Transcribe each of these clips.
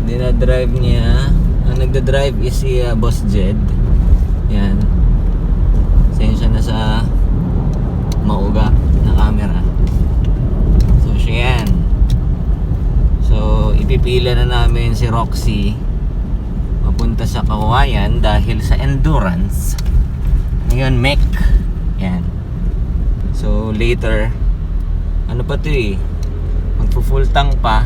dinadrive niya. Ang nagda-drive is si Boss Jed. Yan. Sensya na sa mauga na camera. So siya yan. So ipipila na namin si Roxy papunta sa Kawayan dahil sa endurance. Ngayon mech. Yan. So later, ano pa to eh, magpo-full tank pa,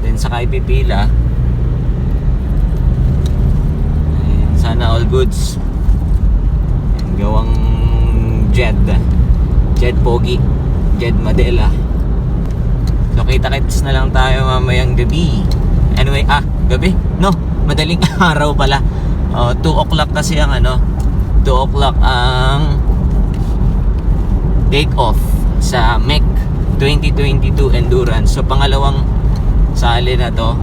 then saka ipipila. And sana all goods. And gawang Jed Pogi, Jed Madela. So kita-kits na lang tayo mamayang gabi. Anyway, gabi? No, madaling araw pala. 2 o'clock kasi ang 2 o'clock ang take off sa MEC 2022 Endurance. So pangalawang sali na to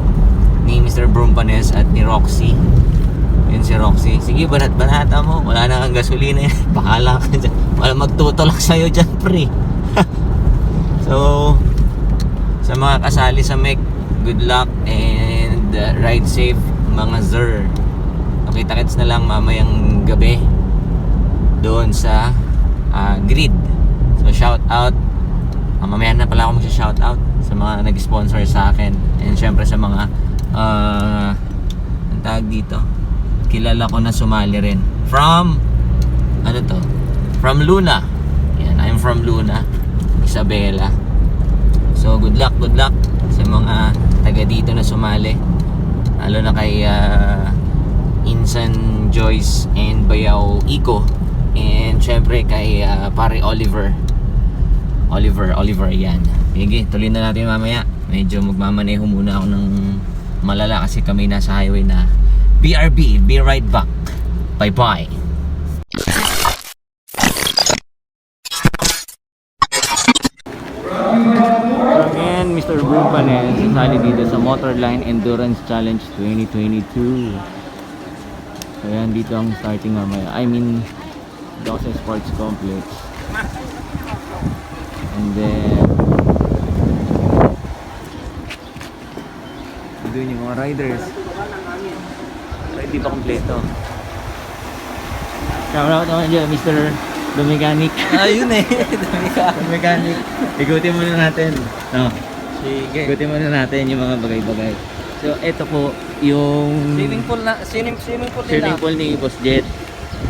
ni Mr. Brumpanes at ni Roxy. Yun si Roxy. Sige, banat-banata mo. Wala na kang gasolina. Bahala ka dyan. Wala magtutulak sa'yo dyan, pre. So sa mga kasali sa MEC, good luck and ride safe mga sir. Kita-kits na lang mamayang gabi doon sa grid. So shout out, mamaya na pala ako mag-shout out sa mga nag-sponsor sa akin, and syempre sa mga ang tawag dito, kilala ko na sumali rin from from Luna. Yan, I'm from Luna, Isabela. So good luck sa mga taga dito na sumali, lalo na kay Insan Joyce and Bayaw Iko, and syempre kay pare Oliver, yan. Sige, tuloy na natin mamaya. Medyo magmamaneho muna ako ng malala kasi kami nasa highway na. BRB, be right back. Bye bye. And Mr. Brumpanes sasali dito sa Motorline Endurance Challenge 2022. So yan, dito ang starting mamaya. I mean, Dawson Sports Complex. And then doon yung mga riders. So, hindi pa kompleto. Shout out naman dyan, Mr. The Mechanic. Yun eh. The Mechanic. Igutin muna natin. Sige. Igutin muna natin yung mga bagay-bagay. So ito po yung Swimming pool ni Boss Jet.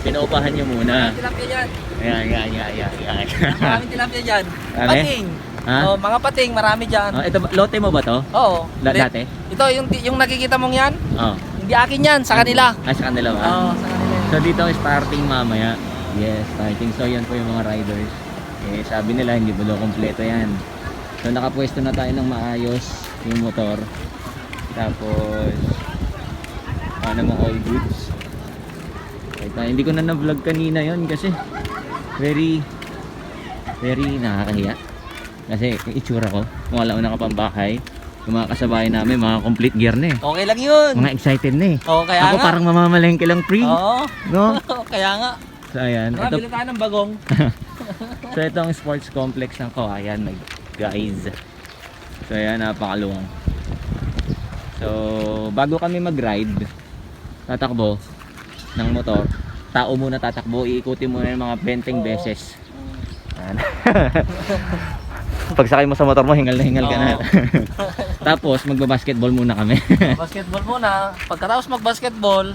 Pinaupahan niya muna. Tilapia dyan. Ayan. Maraming tilapia dyan. Marami? Pating. Ha? Oh, mga pating, marami dyan. Ito, lote mo ba to? Oo. Dati? Ito, yung nakikita mong yan, Oo. hindi akin yan, sa kanila. Sa kanila ba? Oo, sa kanila. So dito ang starting mamaya. Yes, starting. So yan po yung mga riders. Sabi nila hindi pa daw kompleto yan. So nakapwesto na tayo ng maayos yung motor. Tapos namang all goods. Hindi ko na vlog kanina yon kasi very nakakahiya. Kasi yung itsura ko, kung wala na kapambahay, yung mga kasabay namin, mga complete gear na eh. Okay lang yun. Mga excited na eh. Oo, kaya Ako nga. parang mamamalengke lang pre. Oo. No? Kaya nga. So ayan. Bili tayo ng bagong. So ito ang sports complex ng Kawayan, guys. So ayan, napakaluwang. So bago kami mag-ride, tatakbo ng motor, tao muna tatakbo, iikutin muna yung mga 20 beses. Pagsakay mo sa motor mo, hingal ka na. Tapos magba-basketball muna kami. Basketball muna. Pagkatapos mag-basketball,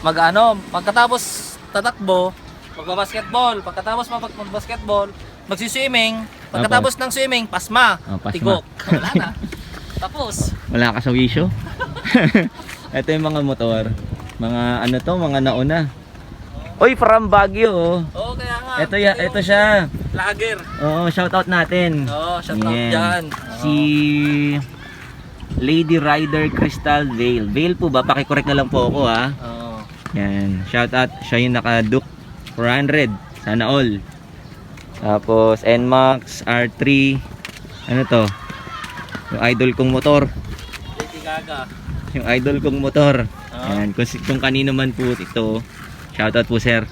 pagkatapos tatakbo, magba-basketball. Pagkatapos mag-basketball, magsi-swimming. Pagkatapos ng swimming, pasma. Pasma. Tigok. Wala na. Tapos. Wala ka sa wisyo. Ito yung mga motor. Mga mga nauna. Oy, from Baguio. Oo, kaya nga. Ito siya. Lager. Oo, shout out natin. Oo, shout out Yan. dyan. Si Lady Rider Crystal Vale. Vale po ba? Pakicorrect na lang po ako ha. Oo. Yan, shout out. Siya yung naka-Duke 400. Sana all. Tapos NMAX R3. Ano to? Yung idol kong motor. Lady Gaga. Yung idol kong motor. Ayan, kung kanino man po ito. Shoutout po sir.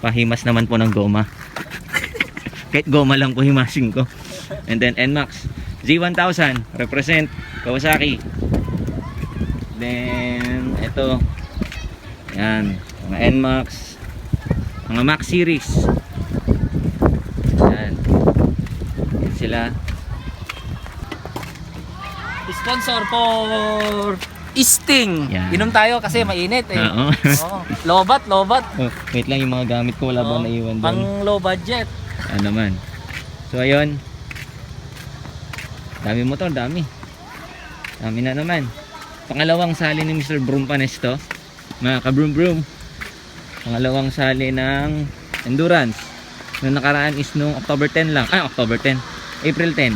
Pahimas naman po ng goma. Kahit goma lang po himasin ko. And then NMAX Z1000 represent Kawasaki. Then, ito. Yan. Mga NMAX. Mga Max series. Yan. Yan sila. Sponsor for Sting. Yan. Inom tayo kasi mainit eh. Oo. Oo. Lobat. Oh, wait lang, yung mga gamit ko wala ba Oo. naiwan Pang doon? low budget. Ano naman. So, ayun. Dami motor, dami. Dami na naman. Pangalawang sali ni Mr. Brumpanes to. Mga ka-broom-broom. Pangalawang sali ng Endurance. Nung nakaraan is nung October 10 lang. October 10. April 10.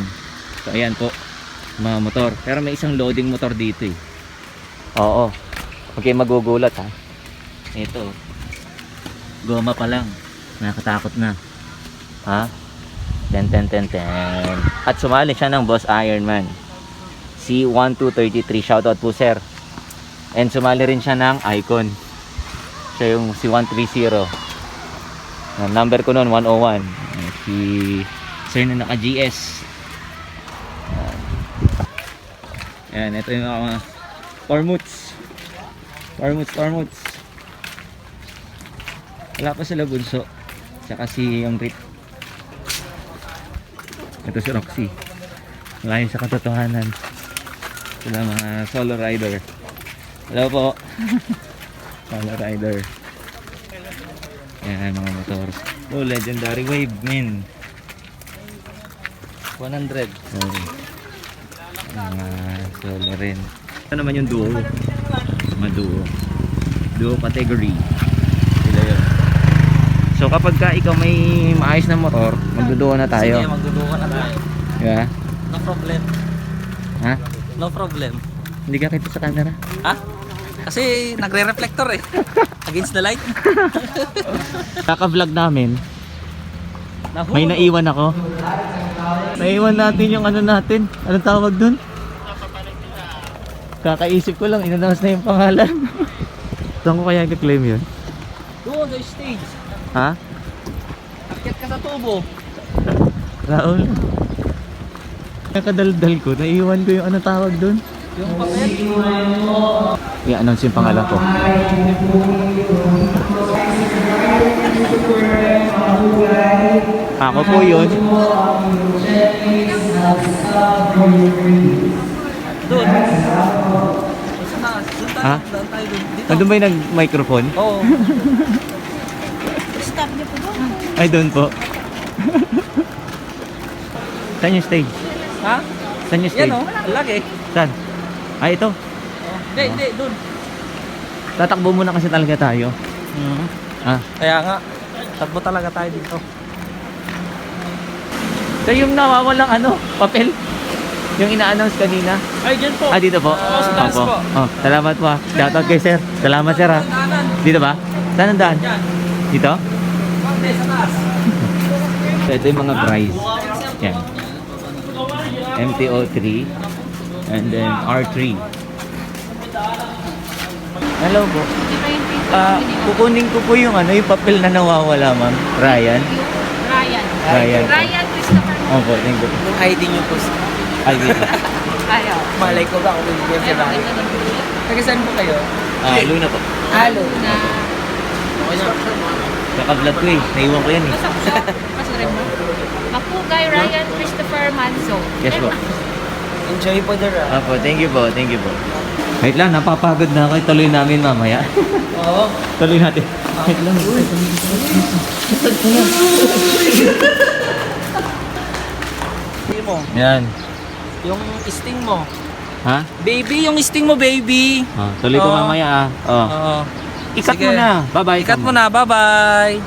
So, ayan po. Mga motor. Pero may isang loading motor dito eh. Oo. Okay, magugulat ha. Ito. Goma pa lang. Nakakatakot na. Ha? 10. At sumali siya ng Boss Ironman. C1233. Shoutout po sir. And sumali rin siya ng Icon. Siya yung C130. Number ko noon 101. Si sir na naka GS. Ayan, ito yung mga Tormuts. Wala pa sila bunso. Tsaka si yung Rit. Ito si Roxy. Layo sa katotohanan. Sila mga solo rider. Hello po. Solo rider. Ayan mga motor. Oh, legendary wave men. 100. Sorry. Mga solo rin. Ito naman yung duo. Mga duo. Duo category. Sila yun. So kapag ka ikaw may maayos na motor, magduduo na tayo. Sige, magduduwa na tayo. Yeah. No problem. Ha? No problem. Hindi ka kita sa camera? Ha? Kasi nagre-reflector eh. Against the light. Kaka-vlog namin, Nahulog. may naiwan ako. Naiwan natin yung ano natin. Anong tawag dun? Kakaisip ko lang, in-announce na yung pangalan. Saan ko kaya i-claim yun? Doon sa stage. Ha? Akyat ka sa tubo. Raul. Nakadaldal ko, naiwan ko yung ano tawag dun. Yung papel. I-announce yung pangalan ko. Ako po yun. Doon. Sa taas. Doon tayo. Ha? Doon tayo doon. Dito. Nandun ba yung nag-microphone? Oo. Stop niyo po doon. Ay, doon po. Saan yung stage? Ha? Saan yung stage? Yan o. Lagi. Saan? Ay, ito. Hindi, doon. Tatakbo muna kasi talaga tayo. Ah. Kaya nga. Takbo talaga tayo dito. So yung nawawalang ano, papel? Yung ina-announce kanina? Ay, dyan po. Dito po? Sa taas Opo. po. Oh, salamat po. Shoutout kay sir. Salamat sir ha. Kanan. Dito ba? Saan ang daan? Yan. Dito? Hindi, sa taas. So ito yung mga price. Yan. MTO3 and then R3. Hello po. Kukunin ko po yung ano, yung papel na nawawala, ma'am. Ryan. Ryan. Ryan. Christopher. Opo, thank you. Yung ID nyo po. Ay, wait. Ayaw. Malay ko ba kung bibigyan sa bahay? Taga saan po kayo? Luna po. Halo. Na. Okay na. Naka-vlog ko eh. Naiwan ko yan eh. Pasurin mo. Mapugay, Ryan, Christopher, Manso. Yes po. Enjoy po the ride. Opo, thank you po. Thank you po. Wait lang, napapagod na ako. Tuloy namin mamaya. Oo. Tuloy natin. Wait lang. Hindi mo. Yan. Yung sting mo. Ha? Baby, yung sting mo, baby. Tuloy ko Oo. mamaya ah. Oh. Oo. Ikat Sige. mo na. Bye-bye. Ikat mo na. Bye-bye.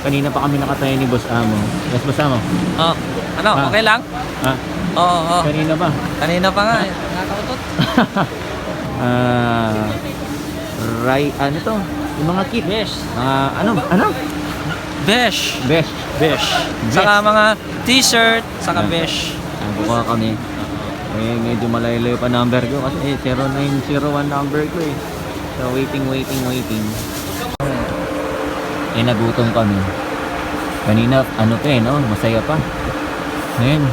Kanina pa kami nakatayo ni Boss Amo. Yes, Boss Amo. Oh. Ano? Ah. Okay lang? Ha? Oo. Oo. Kanina pa. Kanina pa nga. Nakakautot. Ano to? Yung mga kit. Besh. Ano? Besh. Besh. Besh. Saka mga t-shirt. Saka Ah. besh. Buka kami. Eh, medyo malayo pa number ko kasi 0901 number ko eh. So waiting. Eh nagutom kami. Kanina ano pa eh no, masaya pa. Ngayon,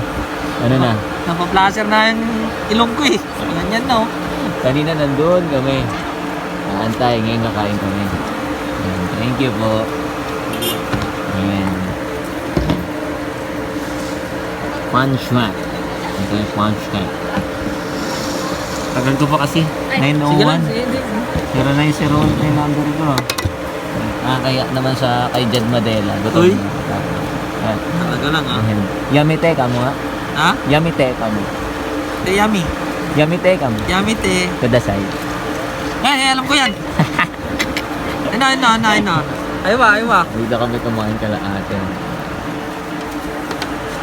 ano na? Napaplaser na yung ilong ko eh. Ganyan no. Kanina nandun kami. Naantay, ngayon kakain kami. Ayan, thank you po. Ayan. Punchman. Ito yung punchman. Tagal ko pa kasi. Sige lang, 901. sige. 0901 yung number ko. Kaya naman sa kay Jed Madela. Gutom Uy. na. Ayan. Talaga lang ha. Ayan. Yamite ka mo ha? Ha? Yamite ka mo. Te yummy. Yamite ka mo. Yummy te. Kadasay. Yan, alam ko yan. Ano. Aywa. Dito kami kumain kala ate.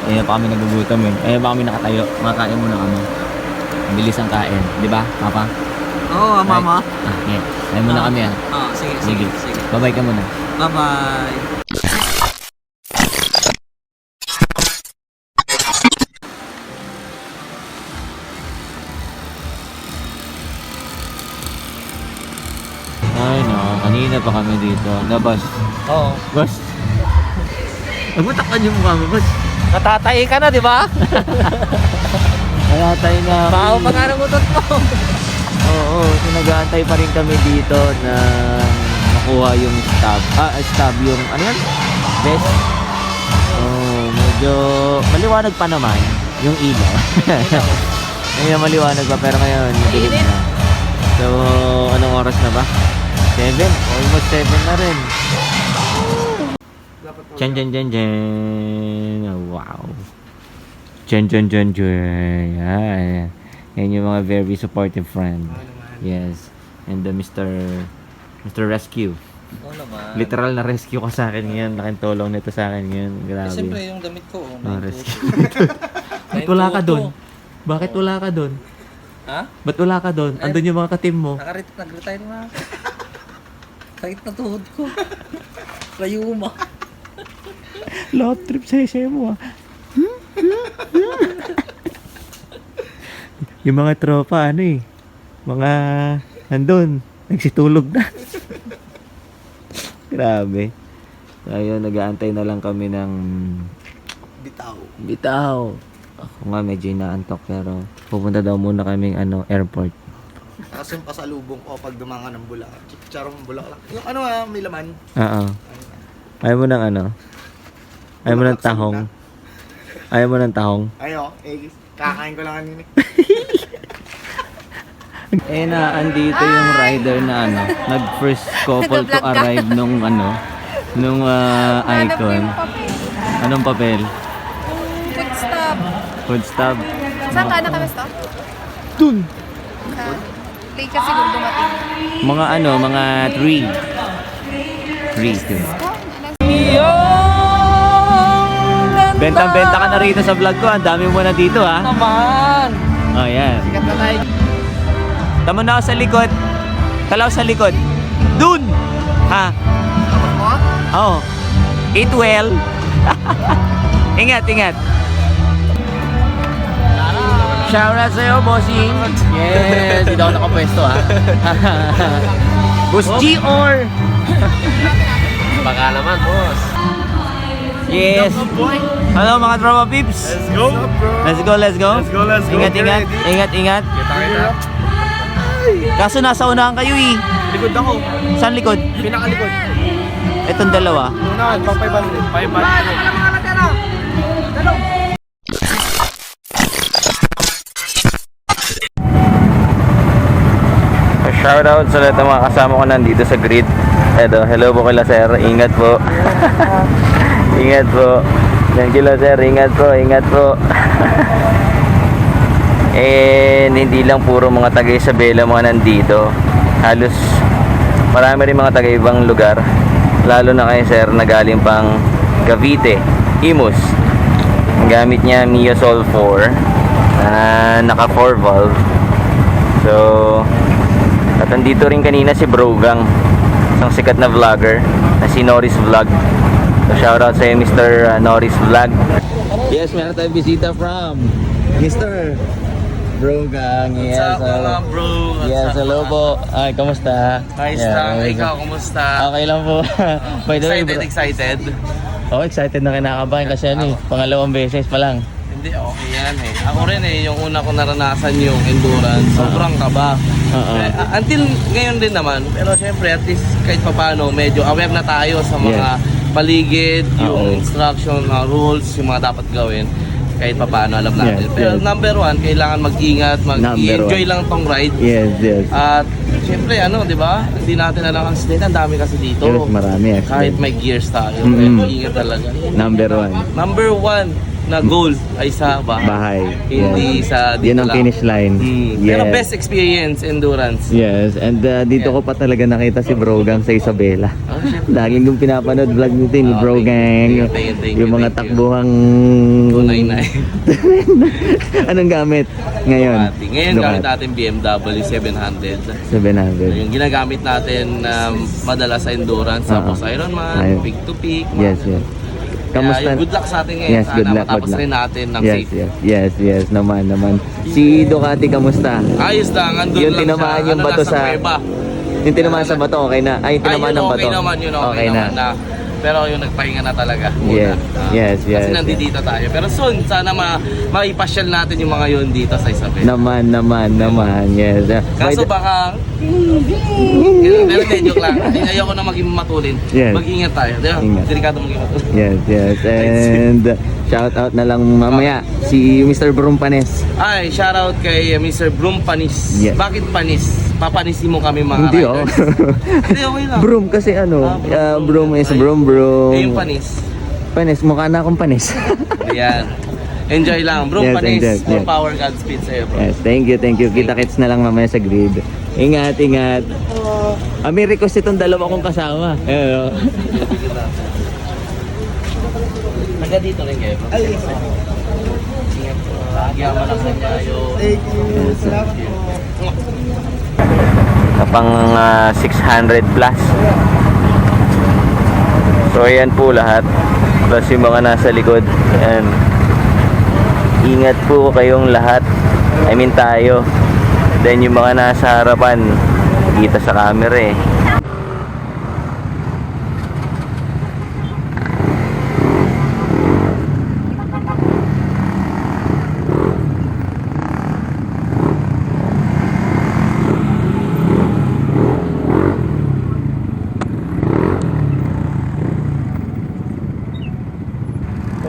Ayun pa kami nagugutom eh. Ayun pa kami nakatayo. Makakain muna kami. Bilis ang kain. Di ba, Papa? Oo, mama. Yeah. Ayun muna kami ah. Sige. Bye-bye ka muna. Bye-bye. Ay no, kanina pa kami dito. Labas. Oo. Bas. Nagbutak ka yung mukha mo, Bas. Natatay ka na, di ba? Nalatay na. Baho pa nga ng utot mo. Oo, so nag-aantay pa rin kami dito na makuha yung stab. Stab yung, ano yan? Best. Medyo maliwanag pa naman yung ilaw. Ngayon maliwanag pa pero ngayon madilim na. So, anong oras na ba? 7? Almost 7 na rin. Chan. Oh, wow. Chan. Yan. Yan yung mga very supportive friend. Yes. And the Mr. Rescue. Oo naman. Literal na rescue ka sa akin ngayon. Laking tulong nito sa akin ngayon. Grabe. Siyempre yung damit ko. Rescue. Bakit wala ka doon? Bakit wala ka doon? Ha? Ba't wala ka doon? Andun yung mga katim mo. Nag-retire na. Sakit na tuhod ko. Rayuma. Lot trip sa mo ah. Yung mga tropa ano eh. Mga nandun. Nagsitulog na. Grabe. So ayun, nag-aantay na lang kami ng bitaw. Ako nga medyo inaantok pero pupunta daw muna kaming airport. Kasi yung pasalubong ko pag dumanga ng Bulacan. Chicharong Bulacan. Yung may laman. Oo. Ayaw mo ng Ayaw mo ng tahong. Ayaw mo ng tahong. Kakain ko lang kanina. Andito yung rider na nag first couple to arrive nung icon. Anong papel? Food stop. Food stop. Saan ka na kami stop? Dun. Late ka siguro dumating. Mga 3. Bentang-benta ka na rito sa vlog ko. Ang dami mo na dito ha. Naman. Oh, yan. Sikat na tayo. Tama na ako sa likod. Talaw sa likod. Dun! Ha? Oo. Eat well. Ingat. Shout out sa'yo, bossing. Yes, hindi ako nakapwesto ha. Boss G.R. Baka naman, boss. Yes. Hello mga tropa peeps. Let's go. Ingat. Kaso nasa unahan kayo eh. Likod ako. Saan likod? Pinakalikod. Itong dalawa. Unahan, pang 500. Shoutout sa lahat ng mga kasama ko nandito sa grid. Hello po kila sir. Ingat po. Ingat po. Thank you sir. Ingat po. And hindi lang puro mga taga Isabela mga nandito. Halos marami rin mga taga ibang lugar. Lalo na kayo sir na galing pang Cavite, Imus. Ang gamit niya Mia Sol 4 naka 4 valve. So at andito rin kanina si Brogang, isang sikat na vlogger na si Norris Vlog. So shoutout sa iyo Mr. Norris Vlog. Yes, meron tayong bisita from Mr. Brogang. Yes, bro? Yes, hello po. Ay, kamusta? Ayos lang. Ikaw, kumusta? Okay lang po. By the way, Excited? Oh, excited na kinakabahan kasi ano eh, pangalawang beses pa lang. Hindi, okay yan eh. Ako rin eh, yung una ko naranasan yung endurance, sobrang kaba. Until ngayon din naman, pero syempre at least kahit papaano, medyo aware na tayo sa mga paligid, yung instruction, mga rules, yung mga dapat gawin. Kahit papaano alam natin. Pero number one, kailangan mag-ingat, mag-enjoy lang tong ride. Yes. At syempre ano, di ba? Hindi natin alam ang accident, ang dami kasi dito. Yes, marami Kahit may gears tayo, mag-ingat talaga. Number one. Number one na goal ay sa bahay. Hindi sa dito Yan ang lang. finish line. Pero best experience, endurance. Yes, and dito ko pa talaga nakita si Brogang sa Isabela. Laging kong pinapanood vlog nito ni Brogang. Thank you, Yung mga thank you. takbuhang... 299. Anong gamit ngayon? Ngayon gamit natin BMW 700. 700. Yung ginagamit natin madalas sa endurance, tapos Ironman, peak to peak. Yes. Kamusta? Good luck sa atin ngayon. Yes, good luck. Matapos rin natin ng safe. Yes, naman. Si Ducati, kamusta? Ayos lang, andun Yung lang tinamaan siya. yung bato sa... Cueva. Yung tinamaan sa bato, okay na? Ay, tinamaan ng bato. Okay naman, yun okay naman na. Pero yung nagpahinga na talaga. Yes. Kasi nandito tayo. Pero soon, sana maipasyal natin yung mga yun dito sa Isabela. Naman, yes. Kaso baka... Pero joke lang. Ayoko na maging matulin. Yes. Mag-ingat tayo. Ingat. Delikado maging matulin. Yes. And shout out na lang mamaya si Mr. Brumpanes. Ay, shoutout kay Mr. Brum Panis. Yes. Bakit panis? Papanisin mo kami mga Hindi riders. Hindi, okay lang. Broom kasi ano, broom is broom. Eh, yung panis. Panis, mukha na akong panis. Ayan. Enjoy lang. Brum Yes, Panis. enjoy. More Yes. power, Godspeed sa'yo, bro. Yes, thank you. Kita-kits na lang mamaya sa grid. Ingat. May request itong dalawa kong kasama. Ayan, Taga dito rin kayo, bro. Ingat po. Yaman lang sa inyo. Thank you. Salamat po. pang 600 plus. So ayan po lahat, plus yung mga nasa likod. Ayan. Ingat po kayong lahat, I mean tayo. Then yung mga nasa harapan, kita sa camera eh.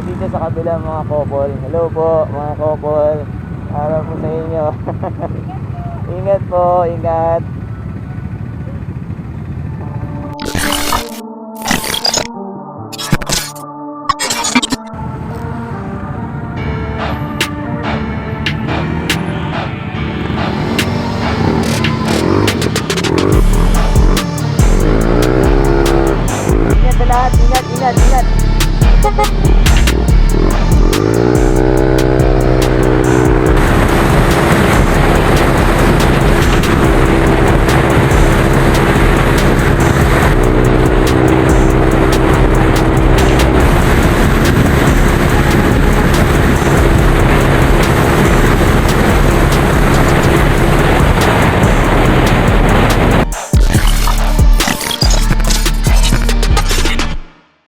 Dito sa kabila mga couple. Hello po mga couple. Araw po sa inyo. Ingat po, ingat.